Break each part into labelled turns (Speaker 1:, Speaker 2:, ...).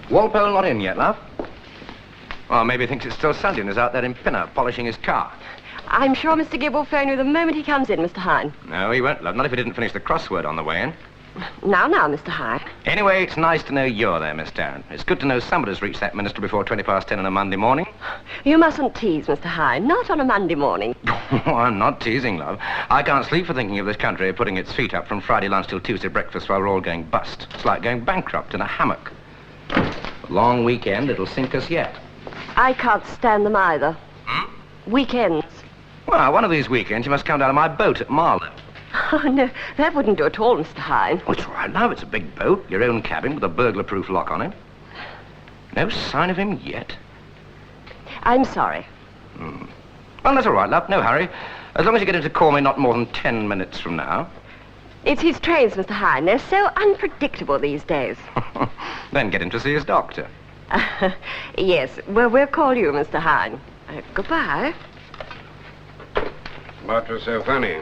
Speaker 1: Walpole not in yet, love? Well, maybe he thinks it's still Sunday and is out there in Pinner polishing his car.
Speaker 2: I'm sure Mr. Gibb will phone you the moment he comes in, Mr. Hine.
Speaker 1: No, he won't, love. Not if he didn't finish the crossword on the way in.
Speaker 2: Now, Mr. Hine.
Speaker 1: Anyway, it's nice to know you're there, Miss Tarrant. It's good to know somebody's reached that minister before 10:20 on a Monday morning.
Speaker 2: You mustn't tease, Mr. Hine. Not on a Monday morning.
Speaker 1: Oh, I'm not teasing, love. I can't sleep for thinking of this country putting its feet up from Friday lunch till Tuesday breakfast while we're all going bust. It's like going bankrupt in a hammock. A long weekend, it'll sink us yet.
Speaker 2: I can't stand them either. Weekends.
Speaker 1: Well, one of these weekends you must come down to my boat at Marlow.
Speaker 2: Oh, no, that wouldn't do at all, Mr. Hine.
Speaker 1: Oh, it's all right now. It's a big boat, your own cabin with a burglar-proof lock on it. No sign of him yet.
Speaker 2: I'm sorry.
Speaker 1: Well, that's all right, love. No hurry. As long as you get him to call me not more than 10 minutes from now.
Speaker 2: It's his trains, Mr. Hine. They're so unpredictable these days.
Speaker 1: Then get him to see his doctor.
Speaker 2: Yes. Well, we'll call you, Mr. Hine. Goodbye.
Speaker 3: What was so funny?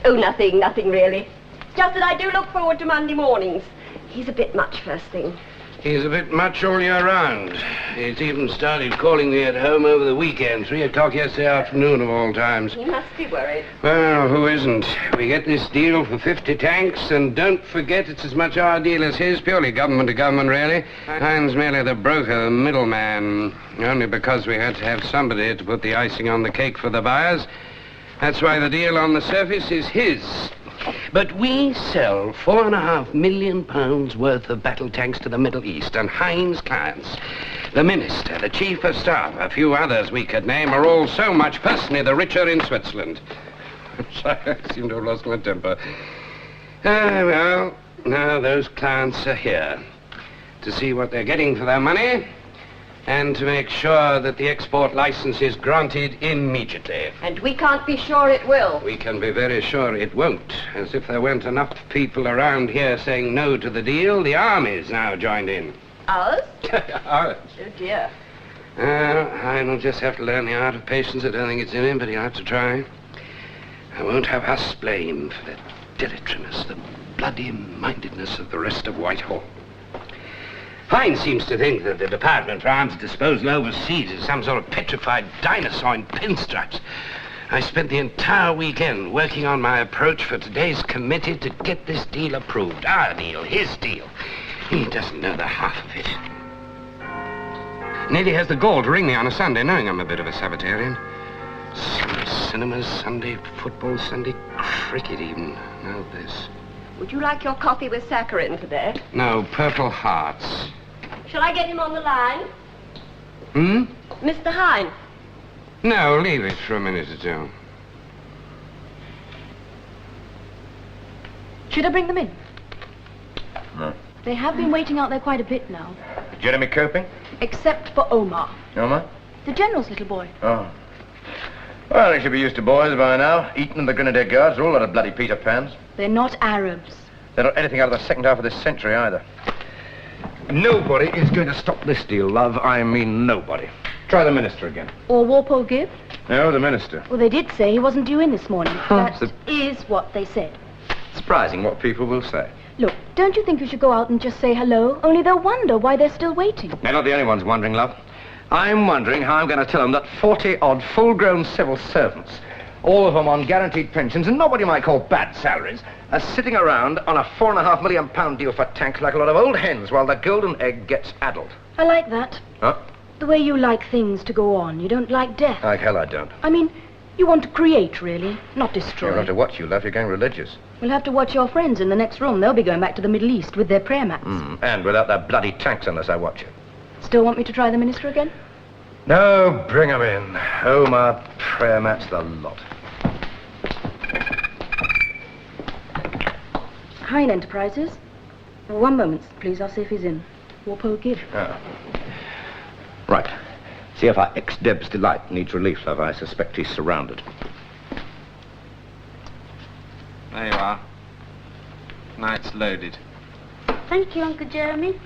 Speaker 2: Oh, nothing really. Just that I do look forward to Monday mornings. He's a bit much first thing.
Speaker 3: He's a bit much all year round. He's even started calling me at home over the weekend, 3 o'clock yesterday afternoon of all times.
Speaker 2: He must be worried.
Speaker 3: Well, who isn't? We get this deal for 50 tanks, and don't forget it's as much our deal as his, purely government to government, really. Hine's merely the broker, the middleman, only because we had to have somebody to put the icing on the cake for the buyers. That's why the deal on the surface is his. But we sell £4.5 million worth of battle tanks to the Middle East, and Hine's clients, the minister, the chief of staff, a few others we could name, are all so much personally the richer in Switzerland. I seem to have lost my temper. Well, now those clients are here to see what they're getting for their money and to make sure that the export license is granted immediately.
Speaker 2: And we can't be sure it will.
Speaker 3: We can be very sure it won't. As if there weren't enough people around here saying no to the deal, the army's now joined in.
Speaker 2: Ours?
Speaker 3: Ours.
Speaker 2: Oh, dear.
Speaker 3: Hine will just have to learn the art of patience. I don't think it's in him, but he'll have to try. I won't have us blamed for the dilatoriness, the bloody-mindedness of the rest of Whitehall. Hine seems to think that the Department for Arms Disposal overseas is some sort of petrified dinosaur in pinstripes. I spent the entire weekend working on my approach for today's committee to get this deal approved. Our deal, his deal. He doesn't know the half of it. And yet he has the gall to ring me on a Sunday, knowing I'm a bit of a Sabbatarian. Sunday cinemas, Sunday football, Sunday cricket even. Now this.
Speaker 2: Would you like your coffee with saccharin today?
Speaker 3: No, Purple Hearts.
Speaker 2: Shall I get him on the line? Mr. Hine.
Speaker 3: No, leave it for a minute or two.
Speaker 4: Should I bring them in?
Speaker 1: No.
Speaker 4: They have been waiting out there quite a bit now.
Speaker 1: Jeremy coping?
Speaker 4: Except for Omar,
Speaker 1: Omar?
Speaker 4: the General's little boy.
Speaker 1: Oh. Well, they should be used to boys by now. Eton and the Grenadier Guards are all a lot of bloody Peter Pans.
Speaker 4: They're not Arabs.
Speaker 1: They're not anything out of the second half of this century, either. Nobody is going to stop this deal, love. I mean nobody. Try the minister again.
Speaker 4: Or Walpole Gibb?
Speaker 1: No, the minister.
Speaker 4: Well, they did say he wasn't due in this morning. That
Speaker 1: So-
Speaker 4: is what they said.
Speaker 1: Surprising what people will say.
Speaker 4: Look, don't you think you should go out and just say hello? Only they'll wonder why they're still waiting.
Speaker 1: They're not the only ones wondering, love. I'm wondering how I'm going to tell them that 40-odd full-grown civil servants, all of them on guaranteed pensions and not what you might call bad salaries, are sitting around on a £4.5 million deal for tanks like a lot of old hens while the golden egg gets addled.
Speaker 4: I like that.
Speaker 1: Huh?
Speaker 4: The way you like things to go on. You don't like death.
Speaker 1: Like hell I don't.
Speaker 4: I mean, you want to create, really, not destroy.
Speaker 1: You're not to watch you, love. You're going religious.
Speaker 4: We'll have to watch your friends in the next room. They'll be going back to the Middle East with their prayer mats.
Speaker 1: And without their bloody tanks unless I watch it.
Speaker 4: Still want me to try the minister again?
Speaker 1: No, bring 'em in. Omar, prayer mats, the lot.
Speaker 4: Hine Enterprises. 1 moment, please. I'll see if he's in. Walpole Kid.
Speaker 1: Oh. Right. See if our ex-Deb's Delight needs relief, love. I suspect he's surrounded.
Speaker 5: There you are. Night's loaded.
Speaker 6: Thank you, Uncle Jeremy.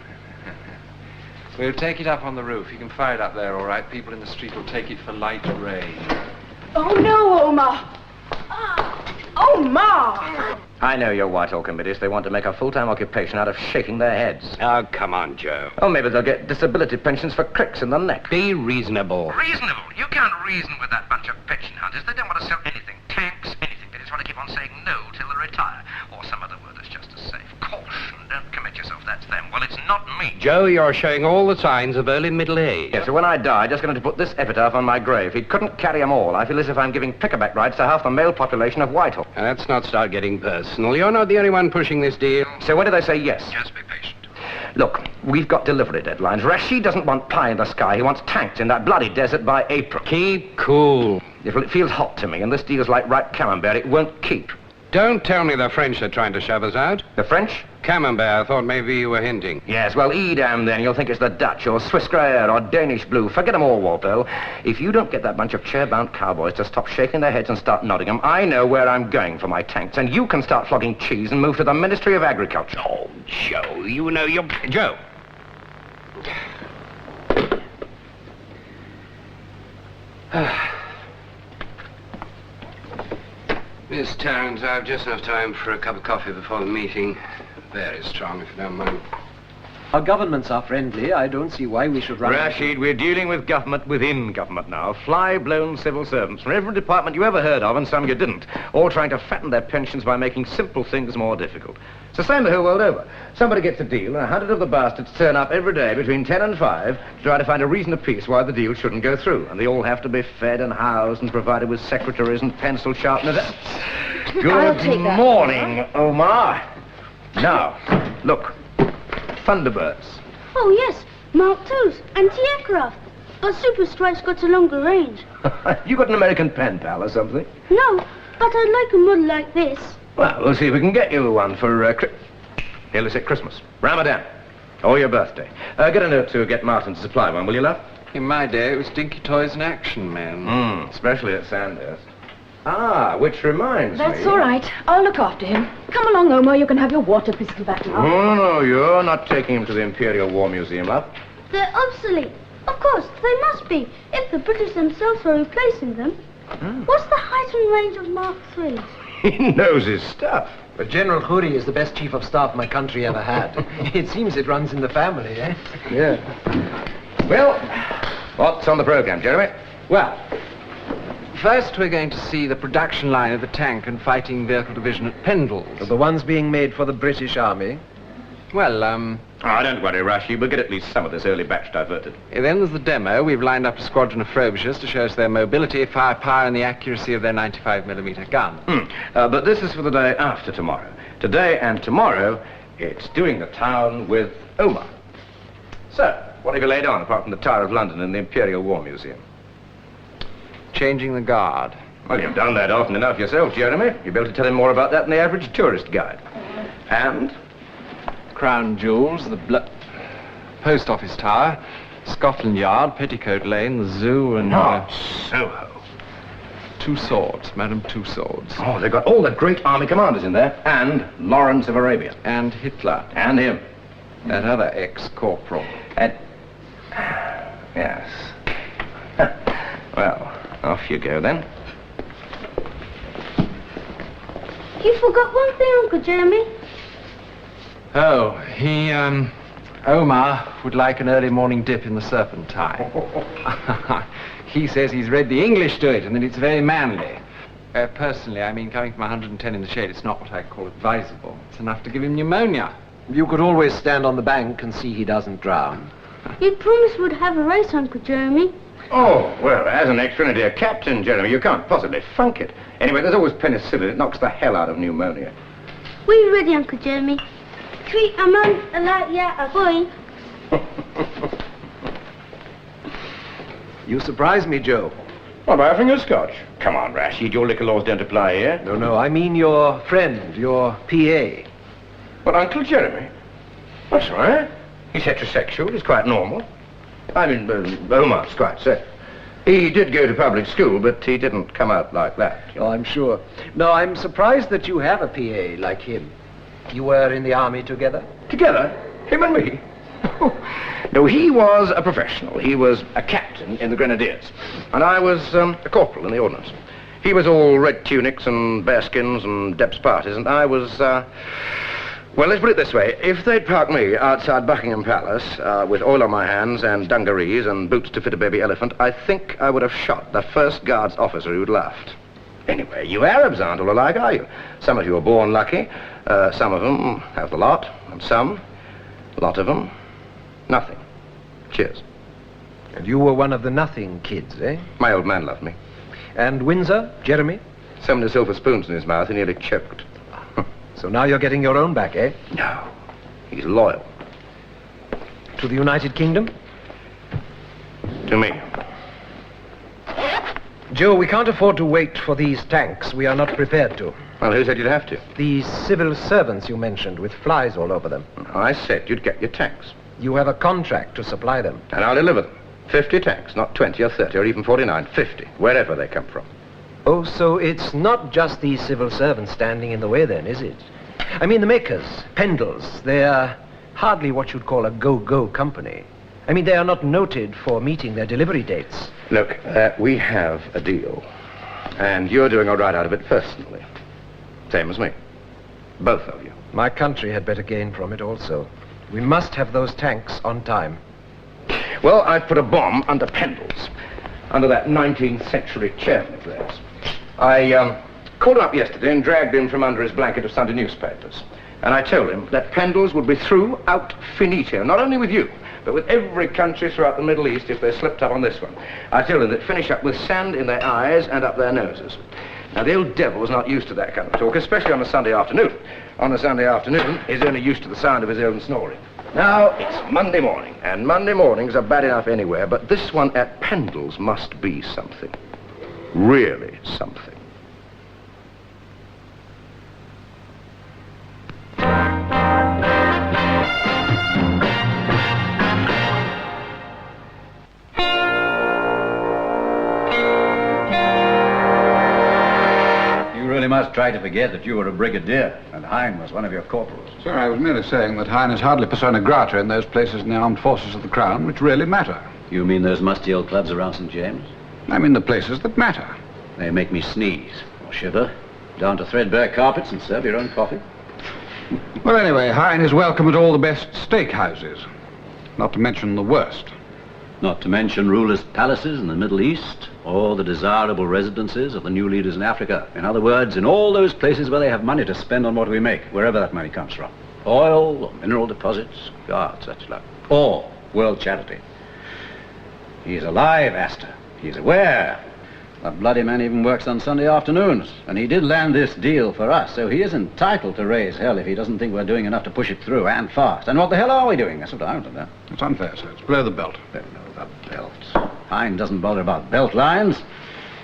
Speaker 5: We'll take it up on the roof. You can fire it up there, all right? People in the street will take it for light rain.
Speaker 4: Oh, no, Omar! Omar!
Speaker 1: I know your Whitehall committees. They want to make a full-time occupation out of shaking their heads.
Speaker 3: Oh, come on, Joe.
Speaker 1: Oh, maybe they'll get disability pensions for cricks in the neck.
Speaker 3: Be reasonable.
Speaker 1: Reasonable? You can't reason with that bunch of pension hunters. They don't want to sell anything. Tanks, anything. They just want to keep on saying no till they retire. Or some other word that's just as safe. Caution. Don't commit yourself. That's them. Well, it's not me.
Speaker 3: Joe, you're showing all the signs of early middle age.
Speaker 1: Yeah, so when I die, just going to put this epitaph on my grave. He couldn't carry 'em all. I feel as if I'm giving pickerback rides to half the male population of Whitehall.
Speaker 3: Let's not start getting personal. You're not the only one pushing this deal.
Speaker 1: So when do they say yes?
Speaker 3: Just be patient.
Speaker 1: Look, we've got delivery deadlines. Rashid doesn't want pie in the sky. He wants tanks in that bloody desert by April.
Speaker 3: Keep cool.
Speaker 1: If it feels hot to me, and this deal's like ripe camembert, it won't keep.
Speaker 3: Don't tell me the French are trying to shove us out.
Speaker 1: The French?
Speaker 3: Camembert, I thought maybe you were hinting.
Speaker 1: Yes, well, Edam then. You'll think it's the Dutch or Swiss Gruyere or Danish Blue. Forget 'em all, Walpole. If you don't get that bunch of chair-bound cowboys to stop shaking their heads and start nodding 'em, I know where I'm going for my tanks, and you can start flogging cheese and move to the Ministry of Agriculture.
Speaker 3: Oh, Joe, you know you're... Joe! Miss Tarrant, I've just enough time for a cup of coffee before the meeting. Very strong, if you don't mind.
Speaker 7: Our governments are friendly. I don't see why we should run...
Speaker 1: Rashid, we're dealing with government within government now. Fly-blown civil servants from every department you ever heard of and some you didn't. All trying to fatten their pensions by making simple things more difficult. It's the same the whole world over. Somebody gets a deal and 100 of the bastards turn up every day between 10 and 5 to try to find a reason apiece why the deal shouldn't go through. And they all have to be fed and housed and provided with secretaries and pencil sharpeners.
Speaker 4: I'll
Speaker 1: Good
Speaker 4: take that.
Speaker 1: morning, Omar. Now, look. Thunderbirds.
Speaker 6: Oh, yes, Mark II's, anti-aircraft. But Super Strike's got a longer range.
Speaker 1: You got an American pen pal or something?
Speaker 6: No, but I'd like a model like this.
Speaker 1: Well, we'll see if we can get you one for, here, let's say Christmas. Ramadan. Or your birthday. Get a note to get Martin to supply one, will you, love?
Speaker 5: In my day, it was Dinky Toys and Action Men.
Speaker 1: Especially at Sandhurst. Ah, which reminds me...
Speaker 4: That's all right. I'll look after him. Come along, Omar. You can have your water pistol back now.
Speaker 1: Oh, no, you're not taking him to the Imperial War Museum, love.
Speaker 6: They're obsolete. Of course, they must be, if the British themselves are replacing them. What's the height and range of Mark III?
Speaker 1: He knows his stuff.
Speaker 7: But General Khoury is the best chief of staff my country ever had. It seems it runs in the family, eh?
Speaker 1: Yeah. Well, what's on the program, Jeremy?
Speaker 5: Well, first we're going to see the production line of the tank and fighting vehicle division at Pendle's.
Speaker 7: The ones being made for the British Army.
Speaker 5: Well,
Speaker 1: Oh, don't worry, Rashid. We'll get at least some of this early batch diverted.
Speaker 5: then there's the demo. We've lined up a squadron of Frobishers to show us their mobility, firepower, and the accuracy of their 95mm gun.
Speaker 1: But this is for the day after tomorrow. Today and tomorrow, it's doing the town with Omar. So, what have you laid on, apart from the Tower of London and the Imperial War Museum?
Speaker 5: Changing the guard.
Speaker 1: Well, you've done that often enough yourself, Jeremy. You'll be able to tell him more about that than the average tourist guide. And?
Speaker 5: Crown Jewels, the Post Office Tower, Scotland Yard, Petticoat Lane, the Zoo, and...
Speaker 1: Soho.
Speaker 5: Two Swords, Madame Two Swords.
Speaker 1: Oh, they've got all the great army commanders in there. And Lawrence of Arabia.
Speaker 5: And Hitler.
Speaker 1: And him.
Speaker 5: That other ex-corporal.
Speaker 1: And... Yes. Well, off you go, then.
Speaker 6: You forgot one thing, Uncle Jeremy.
Speaker 5: Oh, Omar would like an early morning dip in the Serpentine. He says he's read the English to it and that it's very manly. Personally, I mean, coming from 110 in the shade, it's not what I call advisable. It's enough to give him pneumonia.
Speaker 7: You could always stand on the bank and see he doesn't drown.
Speaker 6: You promised we'd have a race, Uncle Jeremy.
Speaker 1: Oh, well, as an ex-grenadier captain, Jeremy, you can't possibly funk it. Anyway, there's always penicillin. It knocks the hell out of pneumonia.
Speaker 6: We ready, Uncle Jeremy. Three a month, a light year, a going.
Speaker 7: You surprise me, Joe.
Speaker 1: What, by offering a scotch? Come on, Rashid, your liquor laws don't apply here.
Speaker 7: No, I mean your friend, your PA.
Speaker 1: But Uncle Jeremy? That's all right. He's heterosexual, he's quite normal. I mean, Omar's quite safe. He did go to public school, but he didn't come out like that.
Speaker 7: Oh, I'm sure. No, I'm surprised that you have a PA like him. You were in the army together?
Speaker 1: Together? Him and me? No, he was a professional. He was a captain in the Grenadiers. And I was a corporal in the Ordnance. He was all red tunics and bearskins and depths parties, and I was, well, let's put it this way. If they'd parked me outside Buckingham Palace with oil on my hands and dungarees and boots to fit a baby elephant, I think I would have shot the first guards officer who'd laughed. Anyway, you Arabs aren't all alike, are you? Some of you are born lucky, some of them have the lot, and some, a lot of them, nothing. Cheers.
Speaker 7: And you were one of the nothing kids, eh?
Speaker 1: My old man loved me.
Speaker 7: And Windsor, Jeremy?
Speaker 1: So many silver spoons in his mouth, he nearly choked.
Speaker 7: So now you're getting your own back, eh?
Speaker 1: No, he's loyal.
Speaker 7: To the United Kingdom?
Speaker 1: To me.
Speaker 7: Joe, we can't afford to wait for these tanks. We are not prepared to.
Speaker 1: Well, who said you'd have to?
Speaker 7: These civil servants you mentioned with flies all over them.
Speaker 1: I said you'd get your tanks.
Speaker 7: You have a contract to supply them.
Speaker 1: And I'll deliver them. 50 tanks, not 20 or 30 or even 49, 50, wherever they come from.
Speaker 7: Oh, so it's not just these civil servants standing in the way then, is it? I mean, the makers, Pendles, they're hardly what you'd call a go-go company. I mean, they are not noted for meeting their delivery dates.
Speaker 1: Look, we have a deal. And you're doing all right out of it personally. Same as me. Both of you.
Speaker 7: My country had better gain from it also. We must have those tanks on time.
Speaker 1: Well, I've put a bomb under Pendles, under that 19th century chairman of theirs. I called him up yesterday and dragged him from under his blanket of Sunday newspapers. And I told him that Pendles would be through out finito, not only with you, but with every country throughout the Middle East if they slipped up on this one. I told him they'd finish up with sand in their eyes and up their noses. Now, the old devil's not used to that kind of talk, especially on a Sunday afternoon. On a Sunday afternoon, he's only used to the sound of his own snoring. Now, it's Monday morning, and Monday mornings are bad enough anywhere, but this one at Pendles must be something. Really something.
Speaker 8: You must try to forget that you were a brigadier and Hine was one of your corporals.
Speaker 9: Sir, I was merely saying that Hine is hardly persona grata in those places in the armed forces of the Crown which really matter.
Speaker 8: You mean those musty old clubs around St. James?
Speaker 9: I mean the places that matter.
Speaker 8: They make me sneeze or shiver, down to threadbare carpets and serve your own coffee.
Speaker 9: Well, anyway, Hine is welcome at all the best steakhouses, not to mention the worst.
Speaker 8: Not to mention rulers' palaces in the Middle East, or the desirable residences of the new leaders in Africa. In other words, in all those places where they have money to spend on what we make, wherever that money comes from. Oil, or mineral deposits, God, such luck. All world charity. He's alive, Astor. He's aware. That bloody man even works on Sunday afternoons. And he did land this deal for us, so he is entitled to raise hell if he doesn't think we're doing enough to push it through, and fast. And what the hell are we doing? That's what I want to know.
Speaker 9: It's unfair, sir. It's below the belt.
Speaker 8: Below the belt. Hine doesn't bother about belt lines.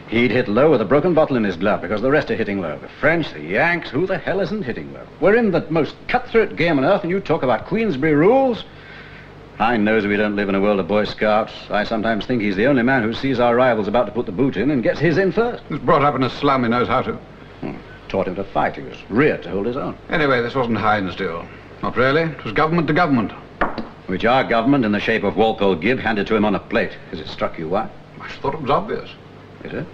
Speaker 8: He'd hit low with a broken bottle in his glove because the rest are hitting low. The French, the Yanks, who the hell isn't hitting low? We're in the most cutthroat game on earth and you talk about Queensberry rules? Hine knows we don't live in a world of Boy Scouts. I sometimes think he's the only man who sees our rivals about to put the boot in and gets his in first.
Speaker 9: He's brought up in a slum, he knows how to.
Speaker 8: Taught him to fight. He was reared to hold his own.
Speaker 9: Anyway, this wasn't Hine's deal. Not really. It was government to government.
Speaker 8: Which our government, in the shape of Walpole Gibb, handed to him on a plate. Has it struck you why?
Speaker 9: I thought it was obvious.
Speaker 8: Is it?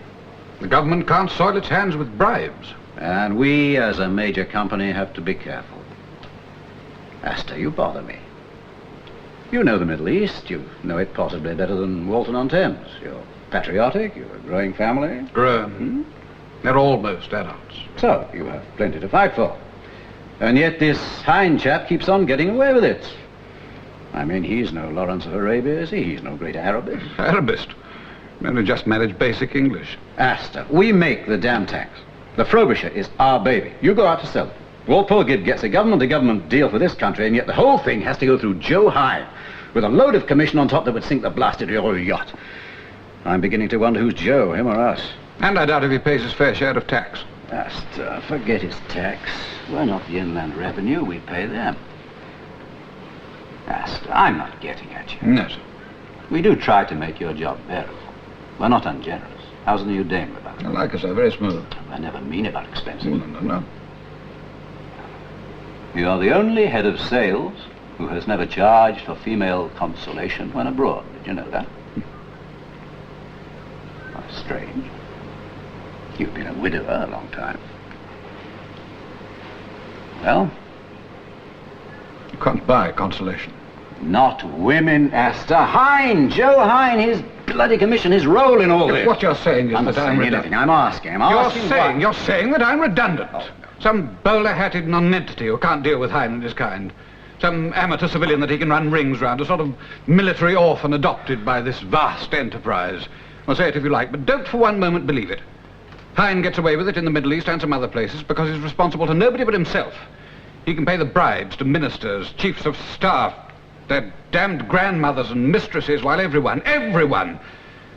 Speaker 9: The government can't soil its hands with bribes.
Speaker 8: And we, as a major company, have to be careful. Astor, you bother me. You know the Middle East. You know it possibly better than Walton-on-Thames. You're patriotic. You're a growing family.
Speaker 9: Grown. They're almost adults.
Speaker 8: So, you have plenty to fight for. And yet this Hine chap keeps on getting away with it. I mean, he's no Lawrence of Arabia, is he? He's no great Arabist.
Speaker 9: Arabist. Only just managed basic English.
Speaker 8: Astor, we make the damn tanks. The Frobisher is our baby. You go out to sell it. Walpole Gibb gets a government-to-government deal for this country, and yet the whole thing has to go through Joe Hine, with a load of commission on top that would sink the blasted old yacht. I'm beginning to wonder who's Joe, him or us.
Speaker 9: And I doubt if he pays his fair share of tax.
Speaker 8: Forget his tax. We're not the Inland Revenue, we pay them. Astor, I'm not getting at you.
Speaker 9: Yes.
Speaker 8: We do try to make your job bearable. We're not ungenerous. How's the new dame about?
Speaker 9: I like her, sir. Very smooth.
Speaker 8: I never mean about expensive.
Speaker 9: No.
Speaker 8: You are the only head of sales who has never charged for female consolation when abroad. Did you know that? That's strange. You've been a widower a long time. Well?
Speaker 9: You can't buy consolation.
Speaker 8: Not women, Astor. Hine, Joe Hine, his bloody commission, his role in all this.
Speaker 9: What you're saying is
Speaker 8: I'm
Speaker 9: that
Speaker 8: not
Speaker 9: I'm
Speaker 8: saying
Speaker 9: redundant.
Speaker 8: anything. I'm asking why.
Speaker 9: You're saying that I'm redundant.
Speaker 8: Oh, no.
Speaker 9: Some bowler-hatted nonentity who can't deal with Hine and his kind. Some amateur civilian that he can run rings round, a sort of military orphan adopted by this vast enterprise. Well, say it if you like, but don't for one moment believe it. Hine gets away with it in the Middle East and some other places because he's responsible to nobody but himself. He can pay the bribes to ministers, chiefs of staff, their damned grandmothers and mistresses, while everyone,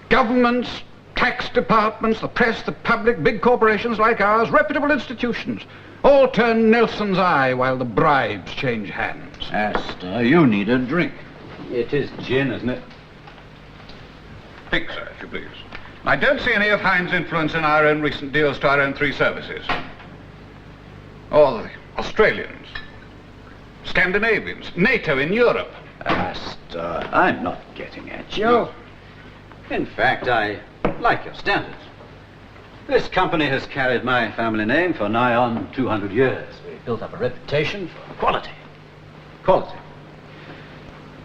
Speaker 9: governments, tax departments, the press, the public, big corporations like ours, reputable institutions, all turn Nelson's eye while the bribes change hands.
Speaker 8: Astor, you need a drink. It is gin, isn't it?
Speaker 9: Think, sir, if you please. I don't see any of Hine's influence in our own recent deals to our own three services. Or the Australians, Scandinavians, NATO in Europe.
Speaker 8: Astor, I'm not getting at you. In fact, I like your standards. This company has carried my family name for nigh on 200 years. We've built up a reputation for quality. Quality.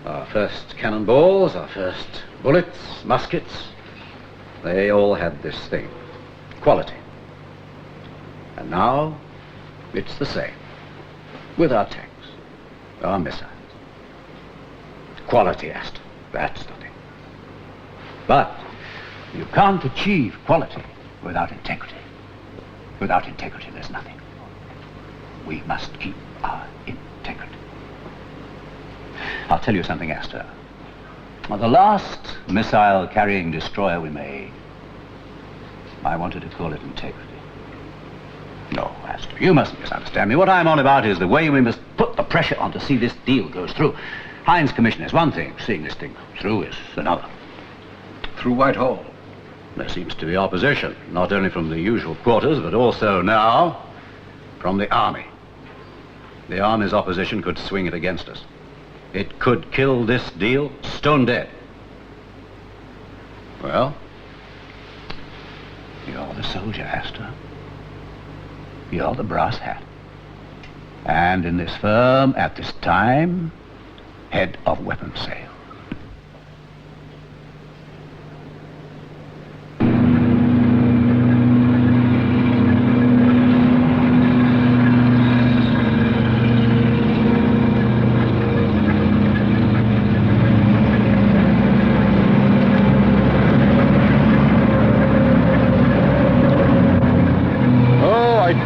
Speaker 8: Our first cannonballs, our first bullets, muskets, they all had this thing. Quality. And now, it's the same. With our tanks, our missiles. Quality, Astor. That's the thing. But you can't achieve quality without integrity. Without integrity, there's nothing. We must keep our integrity. I'll tell you something, Astor. The last missile-carrying destroyer we made, I wanted to call it integrity. No, Astor, you mustn't misunderstand me. What I'm on about is the way we must put the pressure on to see this deal goes through. Hine's commission is one thing. Seeing this thing through is another.
Speaker 9: Through Whitehall.
Speaker 8: There seems to be opposition, not only from the usual quarters, but also now from the army. The army's opposition could swing it against us. It could kill this deal stone dead. Well, you're the soldier, Astor. You're the brass hat. And in this firm, at this time, head of weapons sale.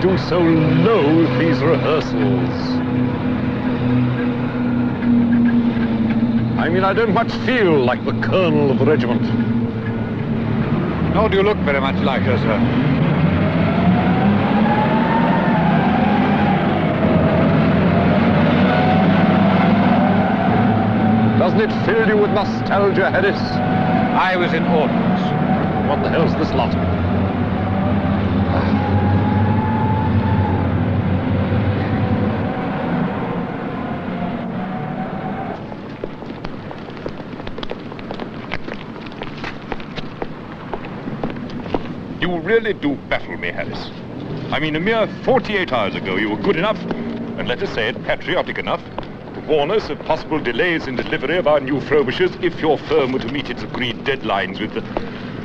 Speaker 10: Do so loathe these rehearsals. I mean, I don't much feel like the colonel of the regiment.
Speaker 9: Nor do you look very much like her, sir.
Speaker 10: Doesn't it fill you with nostalgia, Harris?
Speaker 9: I was in ordnance.
Speaker 10: What the hell's this lot?
Speaker 11: You really do baffle me, Harris. I mean, a mere 48 hours ago you were good enough, and let us say it, patriotic enough, to warn us of possible delays in delivery of our new Frobishers if your firm were to meet its agreed deadlines with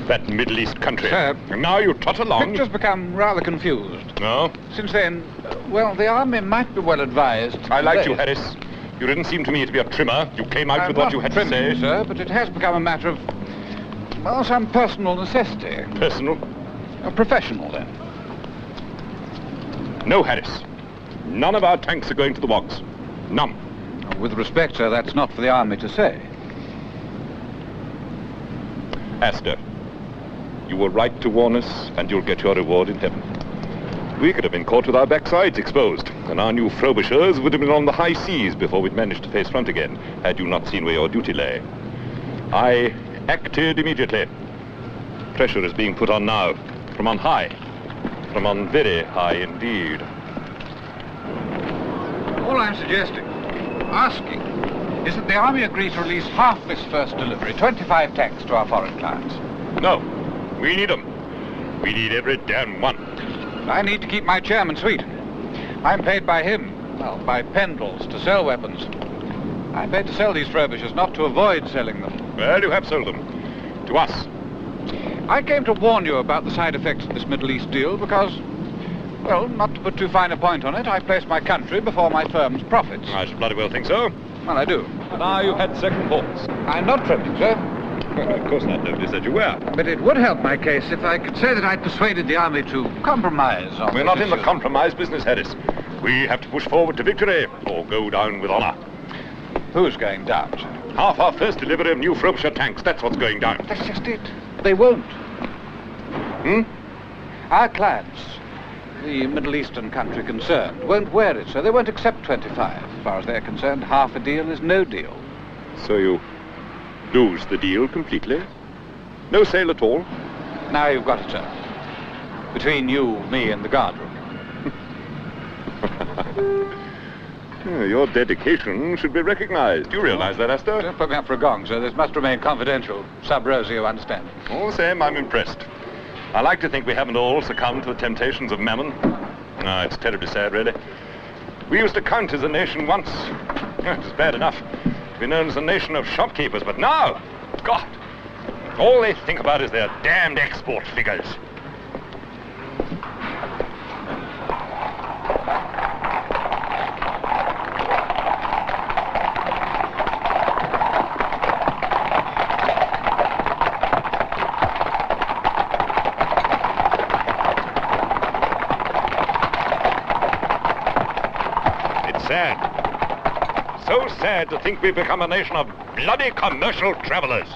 Speaker 11: that Middle East country.
Speaker 9: Sir,
Speaker 11: and now you trot along.
Speaker 9: Picture's become rather confused.
Speaker 11: No?
Speaker 9: Since then, well, the army might be well advised.
Speaker 11: I liked you, Harris. You didn't seem to me to be a trimmer. You came out with what you had to say.
Speaker 9: Sir, but it has become a matter of, well, some personal necessity.
Speaker 11: Personal?
Speaker 9: Professional, then.
Speaker 11: No, Harris. None of our tanks are going to the Wogs. None.
Speaker 9: With respect, sir, that's not for the army to say.
Speaker 11: Astor, you were right to warn us, and you'll get your reward in heaven. We could have been caught with our backsides exposed, and our new Frobishers would have been on the high seas before we'd managed to face front again, had you not seen where your duty lay. I acted immediately. Pressure is being put on now, from on high, from on very high indeed.
Speaker 9: All I'm suggesting, asking, is that the army agree to release half this first delivery, 25 tanks, to our foreign clients.
Speaker 11: No, we need them. We need every damn one.
Speaker 9: I need to keep my chairman sweet. I'm paid by him, well, by Pendles, to sell weapons. I'm paid to sell these Frobishers, not to avoid selling them.
Speaker 11: Well, you have sold them. To us.
Speaker 9: I came to warn you about the side effects of this Middle East deal because, well, not to put too fine a point on it, I place my country before my firm's profits.
Speaker 11: I should bloody well think so.
Speaker 9: Well, I do.
Speaker 11: And now you've had second thoughts.
Speaker 9: I'm not trembling, sir.
Speaker 11: Well, of course not. Nobody said you were.
Speaker 9: But it would help my case if I could say that I'd persuaded the army to compromise on
Speaker 11: We're
Speaker 9: this
Speaker 11: not in the
Speaker 9: issue.
Speaker 11: compromise business, Harris. We have to push forward to victory, or go down with honor.
Speaker 9: Who's going down, sir?
Speaker 11: Half our first delivery of new Frobisher tanks, that's what's going down.
Speaker 9: That's just it. They won't. Our clients, the Middle Eastern country concerned, won't wear it, so they won't accept 25. As far as they're concerned, half a deal is no deal.
Speaker 11: So you lose the deal completely? No sale at all?
Speaker 9: Now you've got it, sir. Between you, me, and the guardroom.
Speaker 11: Your dedication should be recognized. Do you realize that, Astor?
Speaker 9: Don't put me up for a gong, sir. This must remain confidential. Sub rosa, you understand.
Speaker 11: All the same, I'm impressed. I like to think we haven't all succumbed to the temptations of mammon. No, it's terribly sad, really. We used to count as a nation once. It was bad enough to be known as a nation of shopkeepers, but now, God, all they think about is their damned export figures. So sad to think we've become a nation of bloody commercial travelers.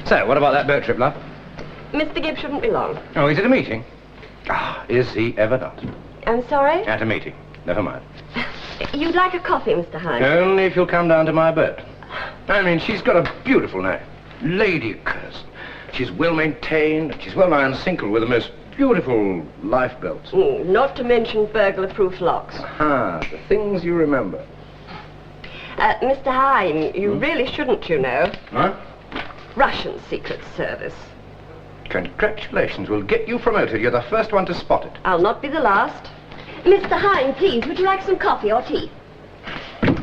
Speaker 1: So, what about that boat trip, love?
Speaker 2: Mr. Gibb shouldn't be long.
Speaker 1: Oh, he's at a meeting? Ah, is he ever not?
Speaker 2: I'm sorry?
Speaker 1: At a meeting. Never mind.
Speaker 2: You'd like a coffee, Mr. Hine?
Speaker 1: Only if you'll come down to my boat. I mean, she's got a beautiful name. Lady Curzon. She's well maintained, and she's well nigh unsinkable with the most beautiful life belts.
Speaker 2: Not to mention burglar-proof locks.
Speaker 1: Aha, the things you remember.
Speaker 2: Mr. Hine, you really shouldn't, you know.
Speaker 1: Huh?
Speaker 2: Russian Secret Service.
Speaker 1: Congratulations. We'll get you promoted. You're the first one to spot it.
Speaker 2: I'll not be the last. Mr. Hine, please, would you like some coffee or tea?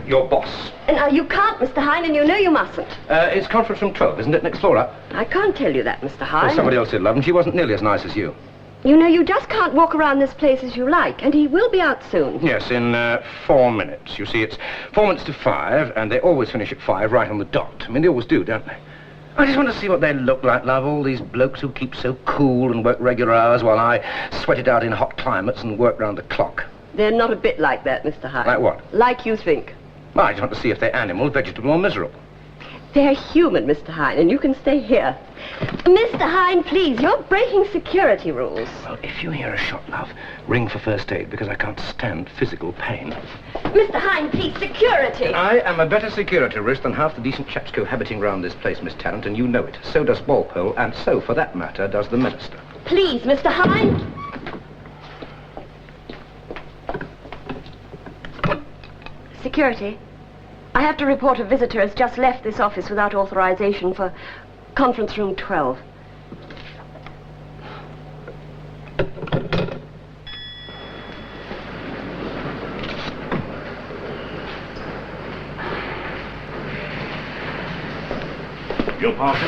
Speaker 1: Your boss.
Speaker 2: Now, you can't, Mr. Hine, and you know you mustn't.
Speaker 1: It's conference from 12, isn't it? Next floor up.
Speaker 2: I can't tell you that, Mr. Hine.
Speaker 1: Well, somebody else did, love, and she wasn't nearly as nice as you.
Speaker 2: You know, you just can't walk around this place as you like, and he will be out soon.
Speaker 1: Yes, in 4 minutes. You see, it's 4 minutes to 5, and they always finish at 5 right on the dot. I mean, they always do, don't they? I just want to see what they look like, love. All these blokes who keep so cool and work regular hours while I sweat it out in hot climates and work round the clock.
Speaker 2: They're not a bit like that, Mr. Hine.
Speaker 1: Like what?
Speaker 2: Like you think.
Speaker 1: Well, I just want to see if they're animal, vegetable, or miserable.
Speaker 2: They're human, Mr. Hine, and you can stay here. Mr. Hine, please, you're breaking security rules.
Speaker 1: Well, if you hear a shot, love, ring for first aid, because I can't stand physical pain.
Speaker 2: Mr. Hine, please, security.
Speaker 1: I am a better security risk than half the decent chaps cohabiting round this place, Miss Tarrant, and you know it. So does Walpole, and so, for that matter, does the minister.
Speaker 2: Please, Mr. Hine. Security. I have to report a visitor has just left this office without authorization for conference room 12.
Speaker 11: Your parcel?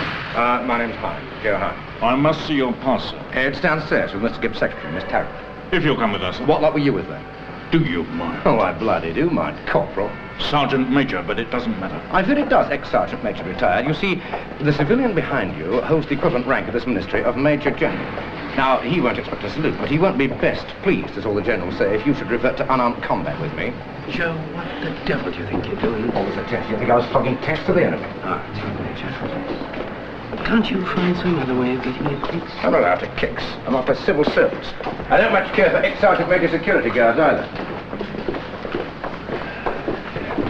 Speaker 1: My name's Hine, Joe Hine.
Speaker 11: I must see your parcel.
Speaker 1: It's downstairs with Mr. Gibbs' secretary, Miss Tarrant.
Speaker 11: If you'll come with us.
Speaker 1: What lot were you with, then?
Speaker 11: Do you mind?
Speaker 1: Oh, I bloody do mind, Corporal.
Speaker 11: Sergeant Major, but it doesn't matter.
Speaker 1: I fear it does, ex-sergeant major retired. You see, the civilian behind you holds the equivalent rank of this ministry of Major General. Now, he won't expect a salute, but he won't be best pleased, as all the generals say, if you should revert to unarmed combat with me.
Speaker 7: Joe, what the devil do you think you're doing?
Speaker 1: What was the test? You think I was flogging tests to the enemy?
Speaker 7: Can't you find some other way of getting your kicks?
Speaker 1: I'm not after kicks. I'm after civil servants. I don't much care for ex-sergeant major security guards either.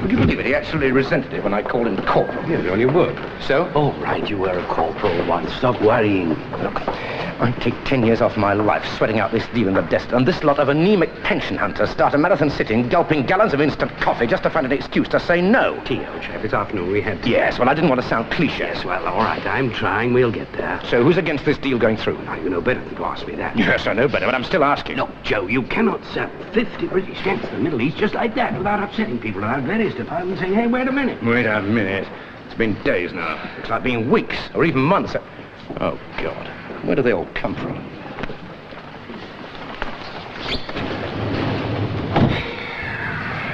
Speaker 1: Would you believe it? He actually resented it when I called him corporal.
Speaker 7: Yes, on your word.
Speaker 1: So?
Speaker 7: Oh, right, you were a corporal once. Stop worrying.
Speaker 1: Look, I take 10 years off my life sweating out this deal in the desert, and this lot of anemic pension hunters start a marathon sitting, gulping gallons of instant coffee just to find an excuse to say no.
Speaker 7: Tea, old chap, this afternoon we had tea.
Speaker 1: Yes, well, I didn't want to sound cliché.
Speaker 7: Yes, well, all right, I'm trying. We'll get there.
Speaker 1: So who's against this deal going through?
Speaker 7: Now, you know better than to ask me that.
Speaker 1: Yes, I know better, but I'm still asking.
Speaker 7: Look, Joe, you cannot sell 50 British camps in the Middle East just like that without upsetting people in our various departments saying, hey, wait a minute.
Speaker 1: Wait a minute. It's been days now. It's like being weeks or even months. Oh, God. Where do they all come from?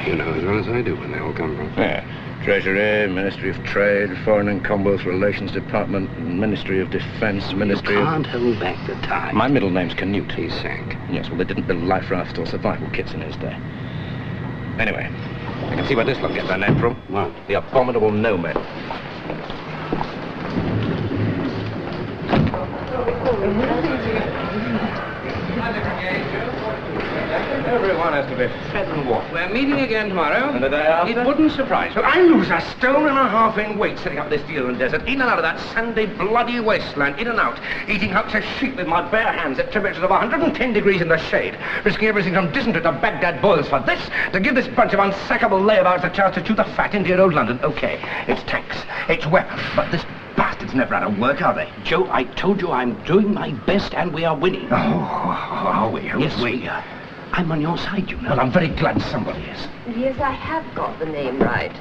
Speaker 3: You know as well as I do when they all come from.
Speaker 1: Yeah. Treasury, Ministry of Trade, Foreign and Commonwealth Relations Department, Ministry of Defence, Ministry
Speaker 7: You
Speaker 1: of...
Speaker 7: can't hold back the tide.
Speaker 1: My middle name's Canute.
Speaker 7: He sank.
Speaker 1: Yes, well, they didn't build life rafts or survival kits in his day. Anyway, I can see where this lot gets their name from.
Speaker 7: What?
Speaker 1: The Abominable No Men. Everyone has to be fed and watered.
Speaker 3: We're meeting again tomorrow.
Speaker 1: And the day after?
Speaker 3: It wouldn't surprise you.
Speaker 1: So I lose a stone and a half in weight setting up this deal in the desert, in and out of that sandy, bloody wasteland, in and out, eating hunks of sheep with my bare hands at temperatures of 110 degrees in the shade, risking everything from dysentery to Baghdad boils for this, to give this bunch of unsackable layabouts a chance to chew the fat in dear old London. Okay, it's tanks, it's weapons, but this bastard's never out of work, are they?
Speaker 7: Joe, I told you I'm doing my best and we are winning.
Speaker 1: Oh, are we?
Speaker 7: Yes, we are. I'm on your side, you know.
Speaker 1: Well, I'm very glad somebody is.
Speaker 2: Yes, I have got the name right.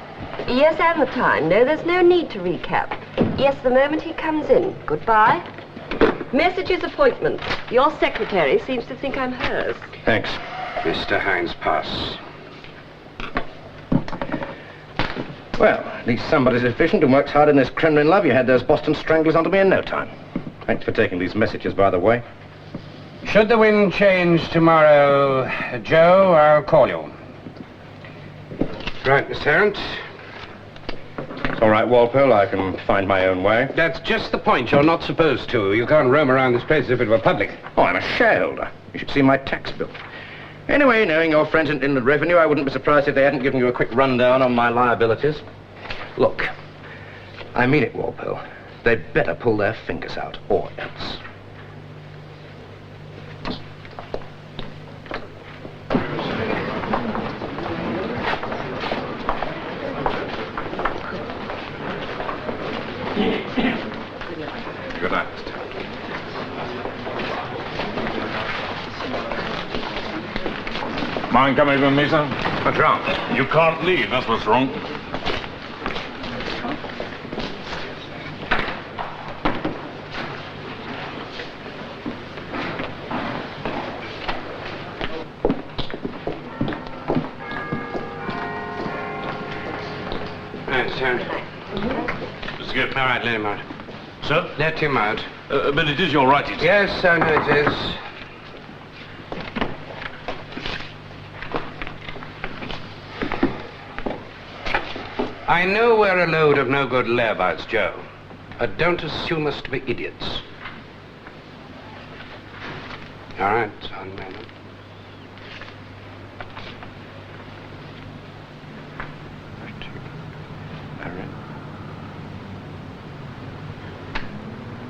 Speaker 2: Yes, and the time. No, there's no need to recap. Yes, the moment he comes in. Goodbye. Messages appointment. Your secretary seems to think I'm hers.
Speaker 1: Thanks.
Speaker 3: Mr. Hine's pass.
Speaker 1: Well, at least somebody's efficient and works hard in this Kremlin love. You had those Boston stranglers onto me in no time. Thanks for taking these messages, by the way.
Speaker 3: Should the wind change tomorrow, Joe, I'll call you. Right, Miss Tarrant.
Speaker 1: It's all right, Walpole. I can find my own way.
Speaker 3: That's just the point. You're not supposed to. You can't roam around this place as if it were public.
Speaker 1: Oh, I'm a shareholder. You should see my tax bill. Anyway, knowing your friends in Inland Revenue, I wouldn't be surprised if they hadn't given you a quick rundown on my liabilities. Look, I mean it, Walpole. They'd better pull their fingers out, or else. Good night.
Speaker 11: Mind coming with me, sir?
Speaker 1: What's wrong?
Speaker 11: You can't leave, that's what's wrong.
Speaker 3: Right, Miss Tarrant.
Speaker 11: Let's get...
Speaker 3: All right, let him out.
Speaker 10: Sir?
Speaker 3: Let him out.
Speaker 10: But it is your right, it is.
Speaker 3: Yes, I know it is. I know we're a load of no-good layabouts, Joe. But don't assume us to be idiots. All right, son, man.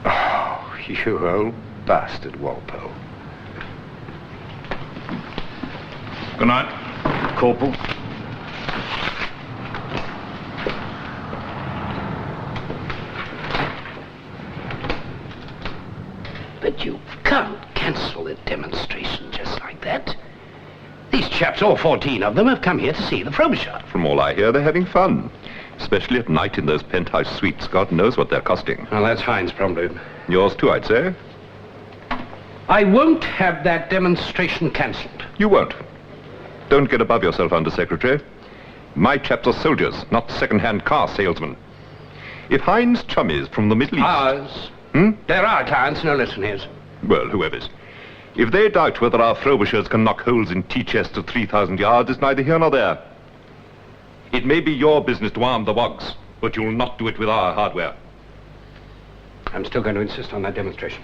Speaker 3: Oh, you old bastard, Walpole.
Speaker 11: Good night, Corporal.
Speaker 3: But you can't cancel the demonstration just like that. These chaps, all 14 of them, have come here to see the Frobisher.
Speaker 11: From all I hear, they're having fun. Especially at night in those penthouse suites. God knows what they're costing.
Speaker 3: Well, that's Hine's problem.
Speaker 11: Yours too, I'd say.
Speaker 3: I won't have that demonstration cancelled.
Speaker 11: You won't. Don't get above yourself, Undersecretary. My chaps are soldiers, not second-hand car salesmen. If Hine's chummies from the Middle East...
Speaker 3: Ours. They're our clients, no less than his.
Speaker 11: Well, whoever's. If they doubt whether our Frobishers can knock holes in tea chests at 3,000 yards, it's neither here nor there. It may be your business to arm the wogs, but you'll not do it with our hardware.
Speaker 3: I'm still going to insist on that demonstration.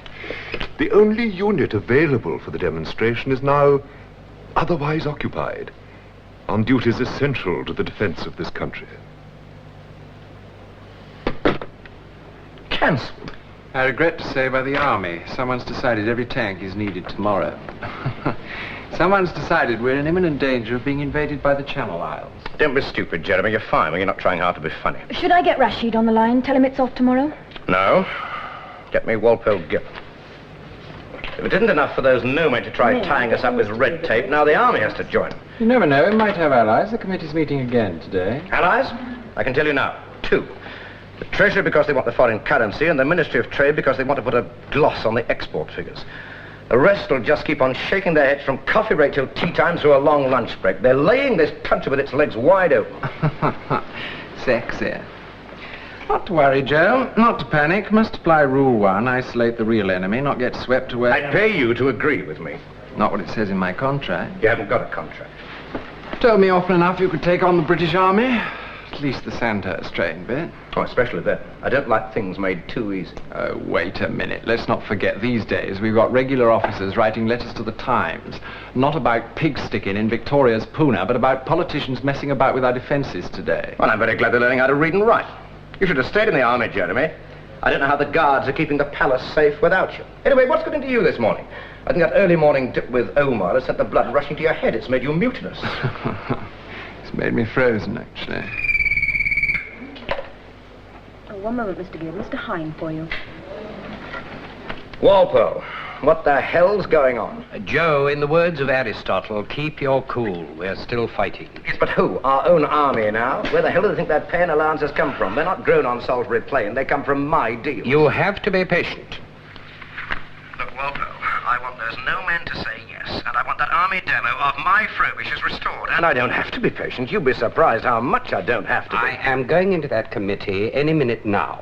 Speaker 11: The only unit available for the demonstration is now otherwise occupied, on duties essential to the defense of this country.
Speaker 5: Cancelled? I regret to say by the Army. Someone's decided every tank is needed tomorrow. Someone's decided we're in imminent danger of being invaded by the Channel Isles.
Speaker 1: Don't be stupid, Jeremy. You're fine when you're not trying hard to be funny.
Speaker 4: Should I get Rashid on the line? Tell him it's off tomorrow?
Speaker 1: No. Get me Walpole Gill. If it isn't enough for those no men to try tying us up with red tape, now the Army has to join.
Speaker 5: You never know. We might have allies. The committee's meeting again today.
Speaker 1: Allies? I can tell you now. 2. The Treasury because they want the foreign currency, and the Ministry of Trade because they want to put a gloss on the export figures. The rest will just keep on shaking their heads from coffee break till tea time through a long lunch break. They're laying this country with its legs wide open.
Speaker 5: Sexy. Not to worry, Joe. Not to panic. Must apply Rule 1. Isolate the real enemy, not get swept away.
Speaker 1: I'd pay you to agree with me.
Speaker 5: Not what it says in my contract.
Speaker 1: You haven't got a contract.
Speaker 5: Told me often enough you could take on the British Army. At least the Sandhurst train bit.
Speaker 1: Oh, especially that. I don't like things made too easy.
Speaker 5: Oh, wait a minute. Let's not forget, these days we've got regular officers writing letters to the Times. Not about pig sticking in Victoria's Puna, but about politicians messing about with our defences today.
Speaker 1: Well, I'm very glad they're learning how to read and write. You should have stayed in the Army, Jeremy. I don't know how the guards are keeping the palace safe without you. Anyway, what's got into you this morning? I think that early morning dip with Omar has sent the blood rushing to your head. It's made you mutinous.
Speaker 5: It's made me frozen, actually.
Speaker 4: Oh, one moment, Mr. Gill. Mr. Hine for you.
Speaker 1: Walpole, what the hell's going on?
Speaker 3: Joe, in the words of Aristotle, keep your cool. We're still fighting.
Speaker 1: Yes, but who? Our own army now? Where the hell do they think that paying allowances come from? They're not grown on Salisbury Plain. They come from my deal.
Speaker 3: You have to be patient.
Speaker 1: Look, Walpole, I want those no men to say yes, and I want that army demo of my Frobishers restored. And I don't have to be patient. You'd be surprised how much I don't have to be.
Speaker 3: I am going into that committee any minute now.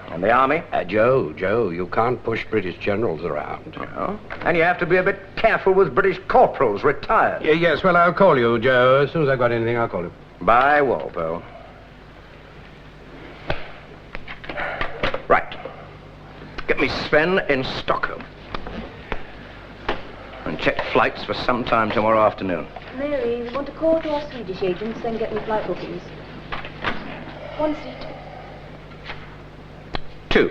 Speaker 1: And the army?
Speaker 3: Joe, you can't push British generals around.
Speaker 1: Oh. And you have to be a bit careful with British corporals retired.
Speaker 3: Yes, well, I'll call you, Joe. As soon as I've got anything, I'll call you.
Speaker 1: Bye, Walpole. Right. Get me Sven in Stockholm. And check flights for some time tomorrow afternoon.
Speaker 4: Mary, we want to call to our Swedish agents, then get me flight bookings. 1 seat.
Speaker 1: 2.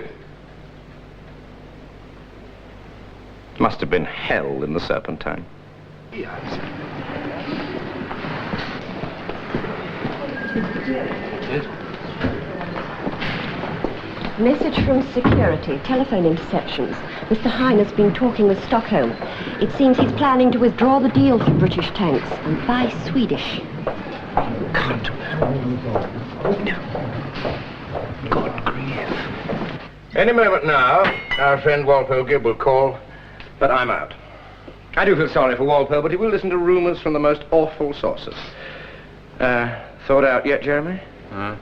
Speaker 1: Must have been hell in the Serpentine.
Speaker 3: Yes.
Speaker 2: Message from security. Telephone interceptions. Mr. Hine has been talking with Stockholm. It seems he's planning to withdraw the deal for British tanks and buy Swedish.
Speaker 3: Can't do that. Good grief.
Speaker 1: Any moment now, our friend Walpole Gibb will call, but I'm out. I do feel sorry for Walpole, but he will listen to rumours from the most awful sources. Thought out yet, Jeremy?
Speaker 5: Huh?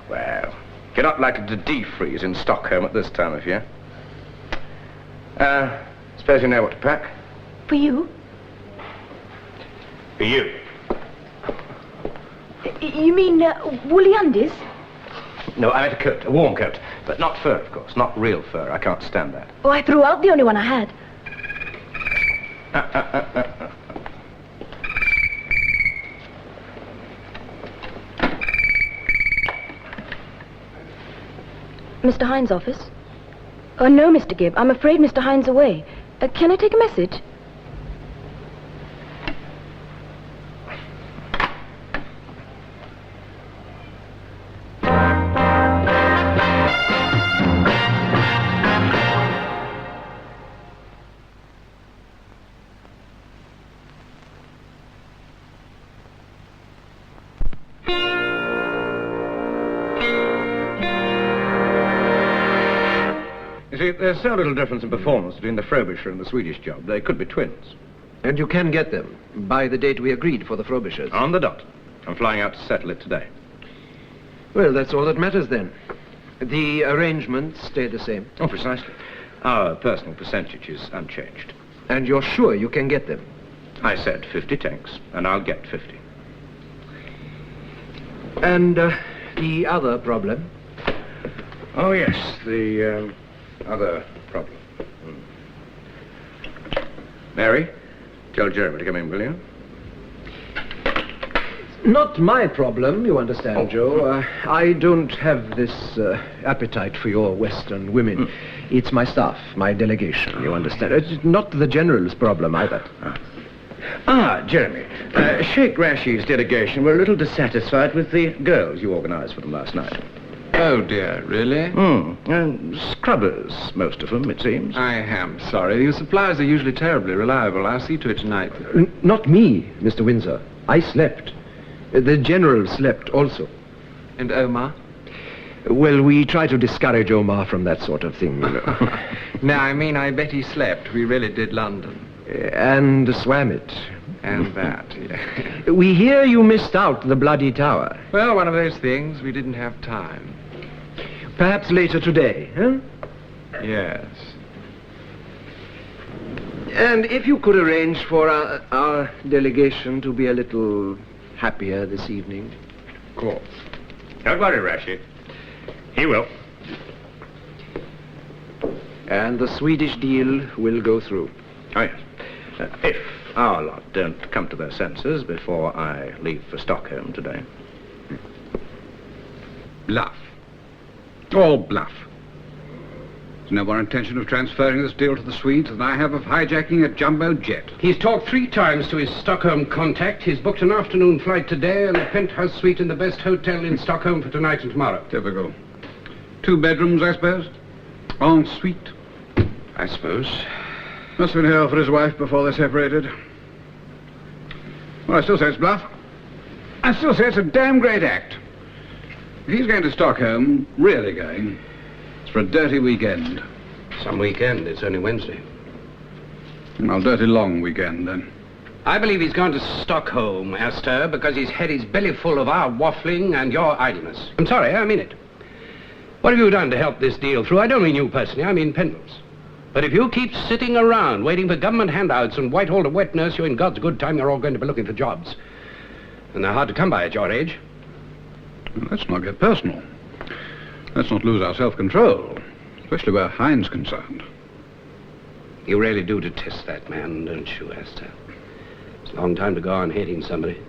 Speaker 1: Well, You're not likely to defreeze in Stockholm at this time of year. Suppose you know what to pack?
Speaker 4: For you?
Speaker 1: For you.
Speaker 4: You mean woolly undies?
Speaker 1: No, I meant a coat, a warm coat. But not fur, of course. Not real fur. I can't stand that.
Speaker 4: Oh, I threw out the only one I had. Mr. Hine's office? Oh, no, Mr. Gibb. I'm afraid Mr. Hine's away. Can I take a message?
Speaker 1: You see, there's so little difference in performance between the Frobisher and the Swedish job. They could be twins.
Speaker 7: And you can get them by the date we agreed for the Frobishers.
Speaker 1: On the dot. I'm flying out to settle it today.
Speaker 7: Well, that's all that matters then. The arrangements stay the same.
Speaker 1: Oh, precisely. Our personal percentage is unchanged.
Speaker 7: And you're sure you can get them?
Speaker 1: I said 50 tanks, and I'll get 50.
Speaker 7: And the other problem?
Speaker 1: Oh, yes, the other problem. Mary, tell Jeremy to come in, will you?
Speaker 7: Not my problem, you understand, Joe. I don't have this appetite for your Western women. It's my staff, my delegation, you understand. It's not the General's problem either.
Speaker 1: Jeremy, Sheikh Rashid's delegation were a little dissatisfied with the girls you organised for them last night.
Speaker 5: Oh, dear, really?
Speaker 1: Scrubbers, most of them, it seems.
Speaker 5: I am sorry. Your supplies are usually terribly reliable. I'll see to it tonight.
Speaker 7: Not me, Mr. Windsor. I slept. The General slept also.
Speaker 5: And Omar?
Speaker 7: Well, we try to discourage Omar from that sort of thing, you know.
Speaker 5: No, I mean, I bet he slept. We really did London.
Speaker 7: And swam it.
Speaker 5: And that, yeah.
Speaker 7: We hear you missed out the Bloody Tower.
Speaker 5: Well, one of those things. We didn't have time.
Speaker 7: Perhaps later today, huh?
Speaker 5: Yes.
Speaker 7: And if you could arrange for our delegation to be a little happier this evening.
Speaker 1: Of course. Don't worry, Rashid. He will.
Speaker 7: And the Swedish deal will go through.
Speaker 1: Oh, yes. If our lot don't come to their senses before I leave for Stockholm today.
Speaker 9: Bluff. All bluff. There's no more intention of transferring this deal to the Swedes than I have of hijacking a jumbo jet.
Speaker 3: He's talked 3 times to his Stockholm contact. He's booked an afternoon flight today and a penthouse suite in the best hotel in Stockholm for tonight and tomorrow.
Speaker 9: Typical. 2 bedrooms, I suppose? En suite?
Speaker 3: I suppose.
Speaker 9: Must have been hell for his wife before they separated. Well, I still say it's bluff. I still say it's a damn great act. If he's going to Stockholm, really going, it's for a dirty weekend.
Speaker 3: Some weekend. It's only Wednesday.
Speaker 9: Well, dirty long weekend, then.
Speaker 3: I believe he's gone to Stockholm, Astor, because he's had his belly full of our waffling and your idleness. I'm sorry, I mean it. What have you done to help this deal through? I don't mean you personally, I mean Pendles. But if you keep sitting around waiting for government handouts and Whitehall to wet nurse you in God's good time, you're all going to be looking for jobs. And they're hard to come by at your age.
Speaker 9: Well, let's not get personal. Let's not lose our self-control, especially where Hine's concerned.
Speaker 3: You really do detest that man, don't you, Astor? It's a long time to go on hating somebody,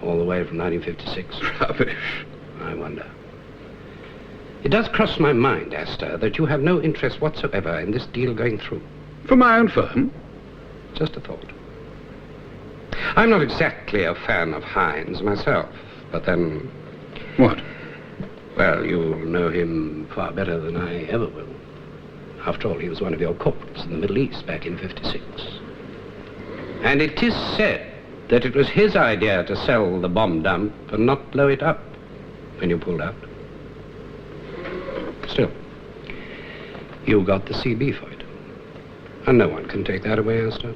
Speaker 3: all the way from 1956.
Speaker 9: Rubbish.
Speaker 3: I wonder. It does cross my mind, Astor, that you have no interest whatsoever in this deal going through.
Speaker 9: For my own firm?
Speaker 3: Just a thought. I'm not exactly a fan of Hine's myself, but then...
Speaker 9: What?
Speaker 3: Well, you'll know him far better than I ever will. After all, he was one of your corporals in the Middle East back in '56. And it is said that it was his idea to sell the bomb dump and not blow it up when you pulled out. Still, you got the CB for it. And no one can take that away, Astor.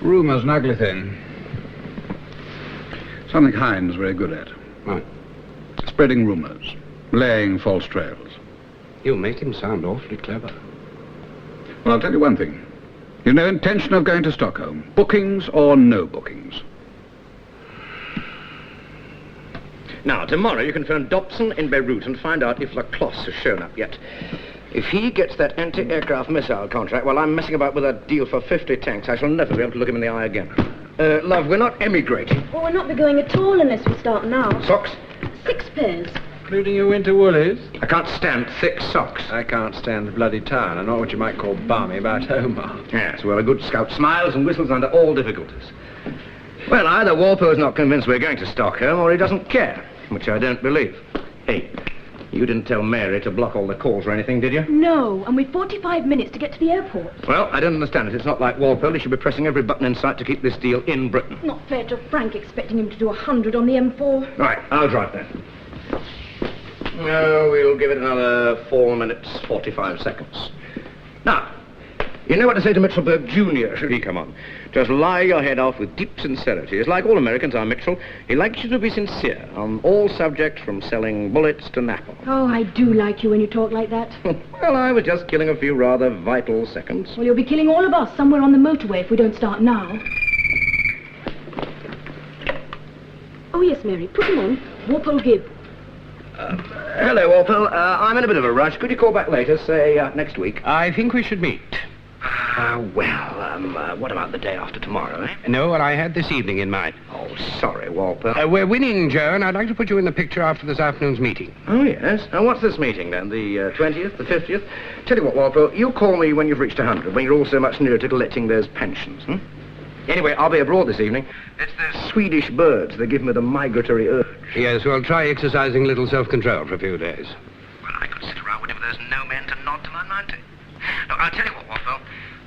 Speaker 9: Rumour's an ugly thing. Something Hine's very good at.
Speaker 3: Right.
Speaker 9: spreading rumours, laying false trails.
Speaker 3: You make him sound awfully clever.
Speaker 9: Well, I'll tell you one thing. You've no intention of going to Stockholm, bookings or no bookings.
Speaker 1: Now, tomorrow you can phone Dobson in Beirut and find out if Lacrosse has shown up yet. If he gets that anti-aircraft missile contract while I'm messing about with a deal for 50 tanks, I shall never be able to look him in the eye again. Love, we're not emigrating.
Speaker 4: Well, we'll not be going at all unless we start now.
Speaker 1: Socks?
Speaker 4: 6 pairs.
Speaker 5: Including your winter woolies?
Speaker 1: I can't stand thick socks.
Speaker 5: I can't stand the bloody town. I'm not what you might call balmy about Omar.
Speaker 1: Yes, well, a good scout smiles and whistles under all difficulties. Well, either Walpole's not convinced we're going to Stockholm or he doesn't care, which I don't believe. Hey, you didn't tell Mary to block all the calls or anything, did you?
Speaker 4: No, and we've 45 minutes to get to the airport.
Speaker 1: Well, I don't understand it. It's not like Walpole. He should be pressing every button in sight to keep this deal in Britain.
Speaker 4: Not fair to Frank expecting him to do 100 on the M4.
Speaker 1: Right, I'll drive then. No, we'll give it another 4 minutes, 45 seconds. Now, you know what to say to Mitchellberg Jr. should he come on. Just lie your head off with deep sincerity. It's like all Americans are, Mitchell. He likes you to be sincere on all subjects from selling bullets to napalm.
Speaker 4: Oh, I do like you when you talk like that.
Speaker 1: Well, I was just killing a few rather vital seconds.
Speaker 4: Well, you'll be killing all of us somewhere on the motorway if we don't start now. Oh, yes, Mary, put him on. Walpole Gibb.
Speaker 1: Hello, Walpole. I'm in a bit of a rush. Could you call back later, say next week?
Speaker 3: I think we should meet.
Speaker 1: What about the day after tomorrow, eh?
Speaker 3: No, what I had this evening in mind.
Speaker 1: Oh, sorry, Walpole.
Speaker 3: We're winning, Joe, and I'd like to put you in the picture after this afternoon's meeting.
Speaker 1: Oh, yes. And what's this meeting, then? The 20th, the 50th? Tell you what, Walpole, you call me when you've reached 100, when you're all so much nearer to collecting those pensions, hmm? Anyway, I'll be abroad this evening. It's those Swedish birds. They give me the migratory urge.
Speaker 3: Yes, well, try exercising a little self-control for a few days.
Speaker 1: Well, I could sit around whenever there's no men to nod till I'm 90. Look, I'll tell you what, Walpole.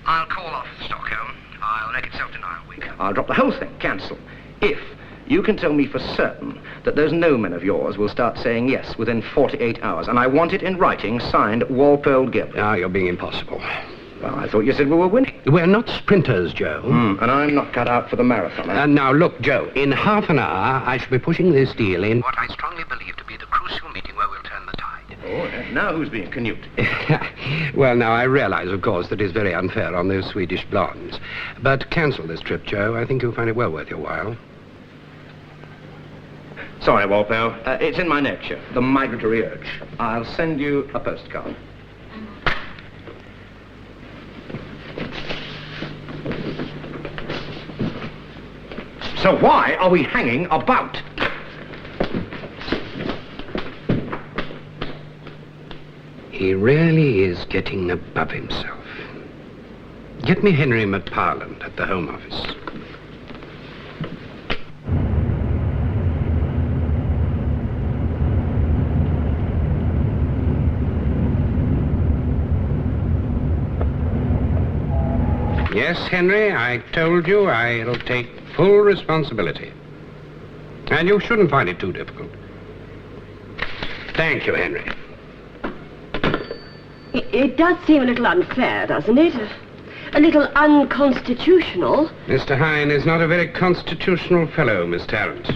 Speaker 1: I'll call off Stockholm. I'll make it self-denial week. I'll drop the whole thing, cancel. If you can tell me for certain that those no men of yours will start saying yes within 48 hours, and I want it in writing, signed Walpole Gibb.
Speaker 3: Ah, you're being impossible.
Speaker 1: Well, I thought you said we were winning.
Speaker 3: We're not sprinters, Joe.
Speaker 1: And I'm not cut out for the marathon. Eh?
Speaker 3: Now, look, Joe, in half an hour, I shall be pushing this deal in what I strongly believe to be the crucial meeting where we'll turn the tide.
Speaker 1: Oh, now who's being Canute?
Speaker 3: Well, now, I realize, of course, that it's very unfair on those Swedish blondes. But cancel this trip, Joe. I think you'll find it well worth your while.
Speaker 1: Sorry, Walpole. It's in my notes here. The migratory urge. I'll send you a postcard. So why are we hanging about?
Speaker 3: He really is getting above himself. Get me Henry McParland at the Home Office. Yes, Henry, I told you I'll take full responsibility. And you shouldn't find it too difficult. Thank you, Henry.
Speaker 2: It does seem a little unfair, doesn't it? A little unconstitutional.
Speaker 3: Mr. Hine is not a very constitutional fellow, Miss Tarrant.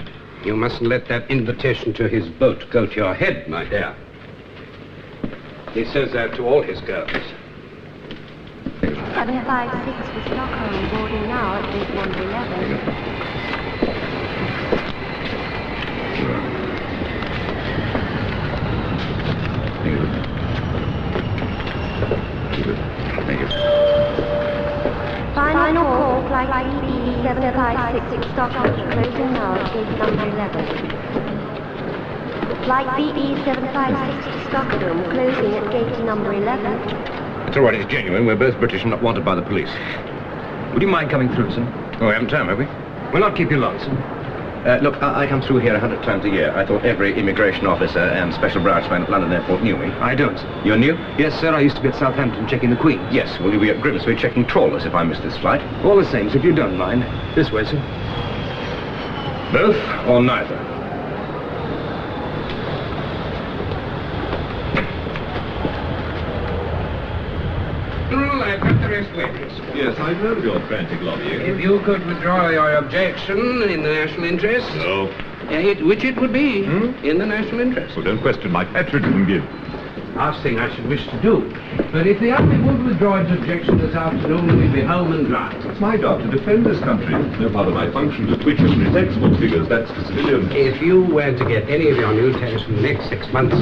Speaker 3: You mustn't let that invitation to his boat go to your head, my dear. He says that to all his girls.
Speaker 6: 756 for Stockholm, boarding now at gate number 11. Final call, flight BE 756 Stockholm, closing now at gate number 11. Flight BE 756 to Stockholm, closing at gate number 11.
Speaker 1: It's all right, it's genuine. We're both British and not wanted by the police.
Speaker 5: Would you mind coming through, sir?
Speaker 1: Oh, we haven't time, have we?
Speaker 5: We'll not keep you long, sir.
Speaker 1: Look, I come through here 100 times a year. I thought every immigration officer and special branchman at London Airport knew me.
Speaker 5: I don't, sir.
Speaker 1: You're new?
Speaker 5: Yes, sir. I used to be at Southampton checking the Queen.
Speaker 1: Yes, well, you'll be at Grimsby checking trawlers if I miss this flight.
Speaker 5: All the same, sir, if you don't mind. This way, sir.
Speaker 1: Both or neither?
Speaker 3: I've got the rest waiting.
Speaker 10: Yes, I've heard of your frantic lobbying.
Speaker 3: If you could withdraw your objection in the national interest.
Speaker 10: No,
Speaker 3: Which it would be in the national interest.
Speaker 11: Well, don't question my patriotism, Gib.
Speaker 3: Last thing I should wish to do. But if the army would withdraw its objection this afternoon, we'd be home and dry.
Speaker 11: It's my job to defend this country. No part of my function to twitch and its export figures. That's for civilians.
Speaker 3: If you were to get any of your new tariffs in the next 6 months,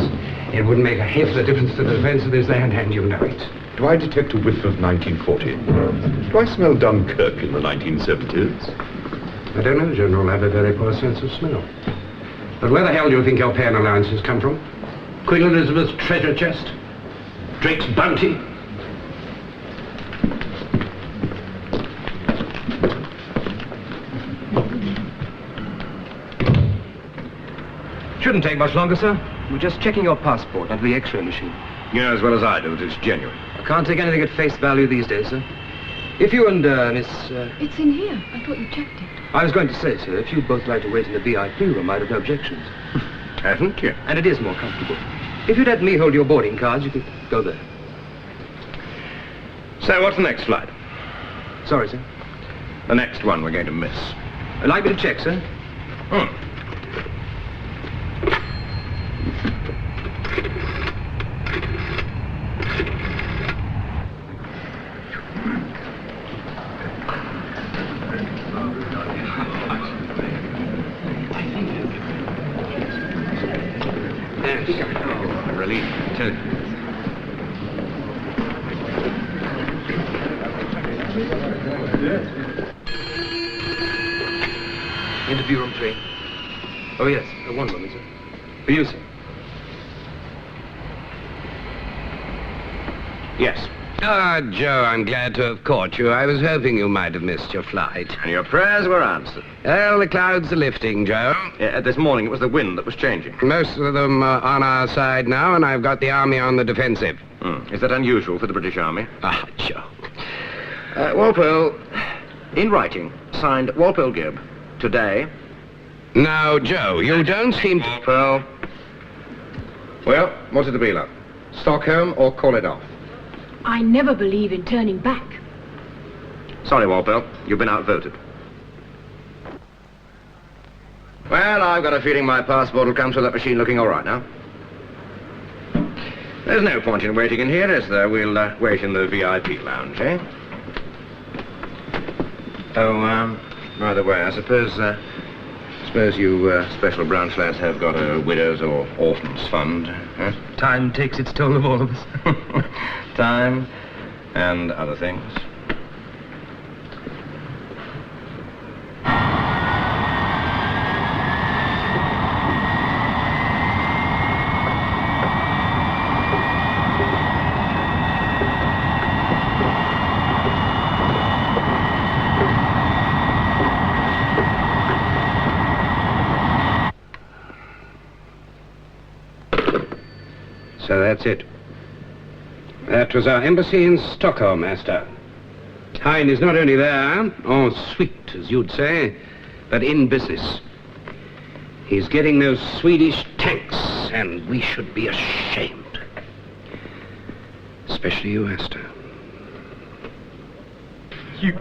Speaker 3: it wouldn't make a hell of a difference to the defense of this land, and you know it.
Speaker 11: Do I detect a whiff of 1940? Do I smell Dunkirk in the 1970s?
Speaker 3: I don't know, General. I have a very poor sense of smell. But where the hell do you think your pay and allowances come from? Queen Elizabeth's treasure chest? Drake's bounty?
Speaker 7: Shouldn't take much longer, sir. We're just checking your passport under the X-ray machine.
Speaker 1: You know as well as I do that it's genuine.
Speaker 7: I can't take anything at face value these days, sir. If you and Miss...
Speaker 4: It's in here. I thought you checked it.
Speaker 7: I was going to say, sir, if you'd both like to wait in the VIP room, I'd have no objections.
Speaker 1: Haven't you?
Speaker 7: And it is more comfortable. If you'd let me hold your boarding cards, you could go there.
Speaker 1: So what's the next flight?
Speaker 7: Sorry, sir.
Speaker 1: The next one we're going to miss.
Speaker 7: I'd like me to check, sir.
Speaker 1: I'm relieved, I tell you.
Speaker 7: Interview room 3. Oh, yes. One moment, sir. For you, sir.
Speaker 1: Yes.
Speaker 3: Ah, Joe, I'm glad to have caught you. I was hoping you might have missed your flight.
Speaker 1: And your prayers were answered.
Speaker 3: Well, the clouds are lifting, Joe.
Speaker 1: This morning it was the wind that was changing.
Speaker 3: Most of them are on our side now, and I've got the army on the defensive.
Speaker 1: Is that unusual for the British Army?
Speaker 3: Ah, Joe.
Speaker 1: Walpole, in writing, signed Walpole Gibb, today.
Speaker 3: Now, Joe, you don't seem to...
Speaker 1: Walpole. Well, what's it to be like? Stockholm or call it off?
Speaker 4: I never believe in turning back.
Speaker 1: Sorry, Walpole, you've been outvoted. Well, I've got a feeling my passport will come through that machine looking all right now. There's no point in waiting in here, is there? We'll wait in the VIP lounge, eh? Oh, by the way, I suppose you special branch lads have got a widows' or orphans' fund, huh?
Speaker 7: Time takes its toll of all of us.
Speaker 1: Time and other things.
Speaker 3: So that's it. That was our embassy in Stockholm, Master. Hine is not only there, or sweet, as you'd say, but in business. He's getting those Swedish tanks, and we should be ashamed. Especially you, Esther. You...